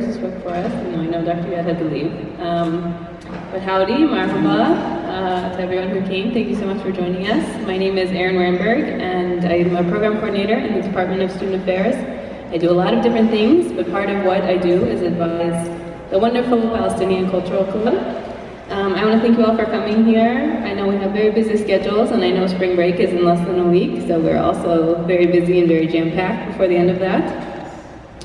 who spoke for us. I know Dr. Yad had to leave. But howdy, marhaba, to everyone who came. Thank you so much for joining us. My name is Erin Wehrenberg, and I'm a program coordinator in the Department of Student Affairs. I do a lot of different things, but part of what I do is advise the wonderful Palestinian Cultural Club. I want to thank you all for coming here. I know we have very busy schedules, and I know spring break is in less than a week, so we're also very busy and very jam-packed before the end of that.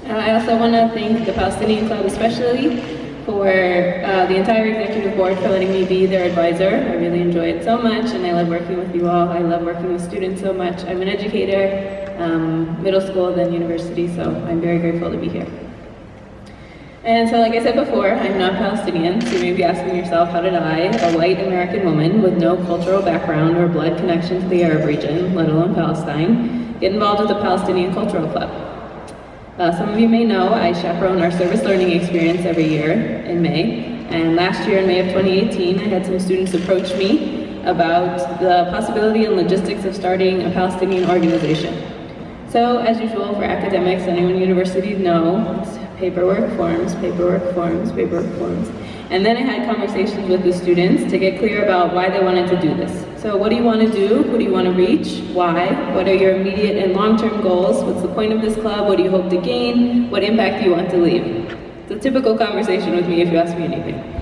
I also want to thank the Palestinian Club especially for the entire executive board for letting me be their advisor. I really enjoy it so much, and I love working with you all. I love working with students so much. I'm an educator, middle school, then university, so I'm very grateful to be here. And so like I said before, I'm not Palestinian, so you may be asking yourself, how did I, a white American woman with no cultural background or blood connection to the Arab region, let alone Palestine, get involved with the Palestinian Cultural Club? Some of you may know I chaperone our service learning experience every year in May, and last year in May of 2018, I had some students approach me about the possibility and logistics of starting a Palestinian organization. So as usual for academics, anyone universities know, it's paperwork, forms, paperwork, forms, paperwork, forms. And then I had conversations with the students to get clear about why they wanted to do this. So what do you want to do? Who do you want to reach? Why? What are your immediate and long-term goals? What's the point of this club? What do you hope to gain? What impact do you want to leave? It's a typical conversation with me if you ask me anything.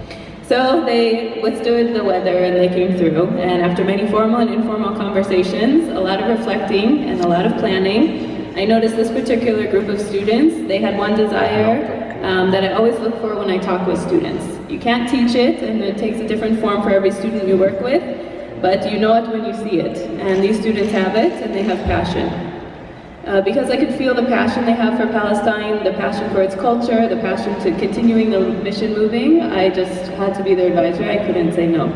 So they withstood the weather and they came through, and after many formal and informal conversations, a lot of reflecting and a lot of planning, I noticed this particular group of students, they had one desire that I always look for when I talk with students. You can't teach it, and it takes a different form for every student you work with, but you know it when you see it. And these students have it, and they have passion. Because I could feel the passion they have for Palestine, the passion for its culture, the passion to continuing the mission moving, I just had to be their advisor. I couldn't say no.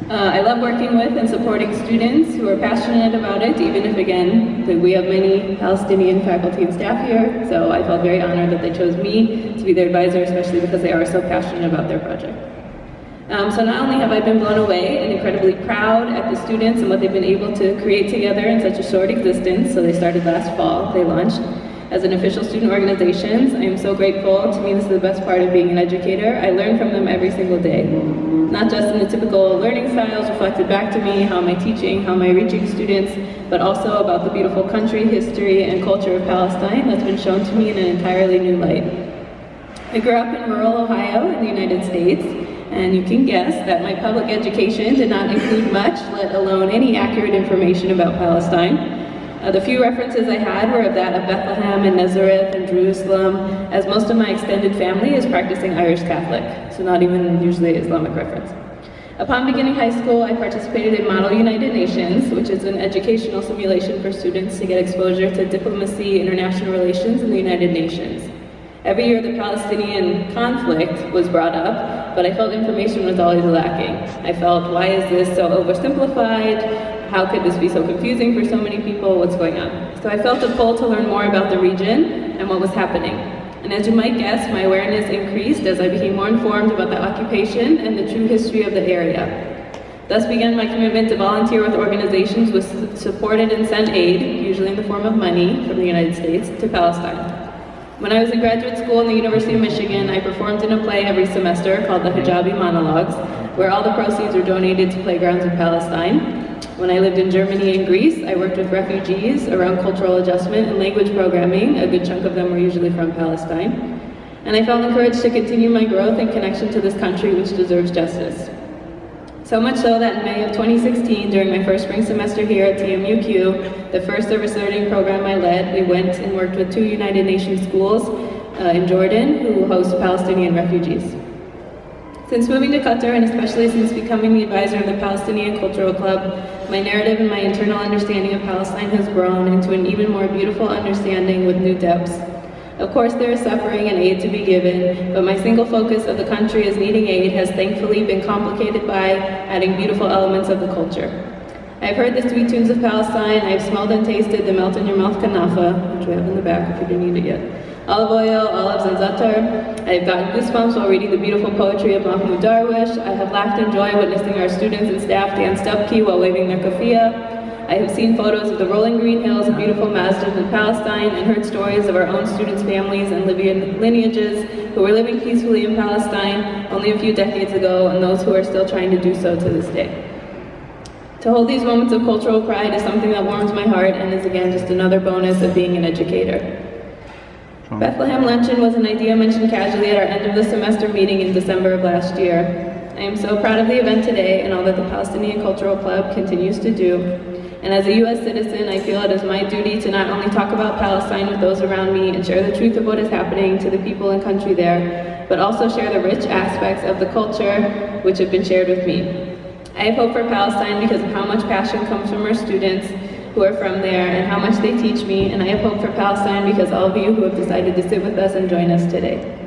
I love working with and supporting students who are passionate about it, even if, again, we have many Palestinian faculty and staff here, so I felt very honored that they chose me to be their advisor, especially because they are so passionate about their project. So not only have I been blown away and incredibly proud at the students and what they've been able to create together in such a short existence, so they started last fall, they launched as an official student organization. I am so grateful. To me, this is the best part of being an educator. I learn from them every single day. Not just in the typical learning styles reflected back to me, how am I teaching, how am I reaching students, but also about the beautiful country, history, and culture of Palestine that's been shown to me in an entirely new light. I grew up in rural Ohio in the United States, and you can guess that my public education did not include much, let alone any accurate information about Palestine. The few references I had were of that of Bethlehem and Nazareth and Jerusalem, as most of my extended family is practicing Irish Catholic, so not even usually Islamic reference. Upon beginning high school, I participated in Model United Nations, which is an educational simulation for students to get exposure to diplomacy, international relations, and the United Nations. Every year the Palestinian conflict was brought up, but I felt information was always lacking. I felt, why is this so oversimplified? How could this be so confusing for so many people? What's going on? So I felt a pull to learn more about the region and what was happening. And as you might guess, my awareness increased as I became more informed about the occupation and the true history of the area. Thus began my commitment to volunteer with organizations which supported and sent aid, usually in the form of money from the United States, to Palestine. When I was in graduate school in the University of Michigan, I performed in a play every semester called the Hijabi Monologues, where all the proceeds were donated to playgrounds in Palestine. When I lived in Germany and Greece, I worked with refugees around cultural adjustment and language programming. A good chunk of them were usually from Palestine. And I felt encouraged to continue my growth and connection to this country which deserves justice. So much so that in May of 2016, during my first spring semester here at TAMUQ, the first service learning program I led, we went and worked with 2 United Nations schools in Jordan who host Palestinian refugees. Since moving to Qatar, and especially since becoming the advisor of the Palestinian Cultural Club, my narrative and my internal understanding of Palestine has grown into an even more beautiful understanding with new depths. Of course, there is suffering and aid to be given, but my single focus of the country as needing aid has thankfully been complicated by adding beautiful elements of the culture. I've heard the sweet tunes of Palestine, I've smelled and tasted the melt-in-your-mouth kanafa, which we have in the back if you didn't eat it yet. Olive oil, olives, and za'atar. I've gotten goosebumps while reading the beautiful poetry of Mahmoud Darwish. I have laughed in joy witnessing our students and staff dance dubki while waving their kafiyah. I have seen photos of the rolling green hills and beautiful masjids in Palestine and heard stories of our own students' families and lineages who were living peacefully in Palestine only a few decades ago and those who are still trying to do so to this day. To hold these moments of cultural pride is something that warms my heart and is again just another bonus of being an educator. Bethlehem Luncheon was an idea mentioned casually at our end of the semester meeting in December of last year. I am so proud of the event today and all that the Palestinian Cultural Club continues to do. And as a U.S. citizen, I feel it is my duty to not only talk about Palestine with those around me and share the truth of what is happening to the people and country there, but also share the rich aspects of the culture which have been shared with me. I have hope for Palestine because of how much passion comes from our students who are from there and how much they teach me, and I have hope for Palestine because all of you who have decided to sit with us and join us today.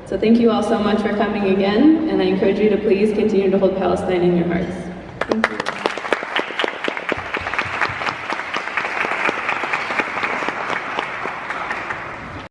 So thank you all so much for coming again, and I encourage you to please continue to hold Palestine in your hearts. Thank you.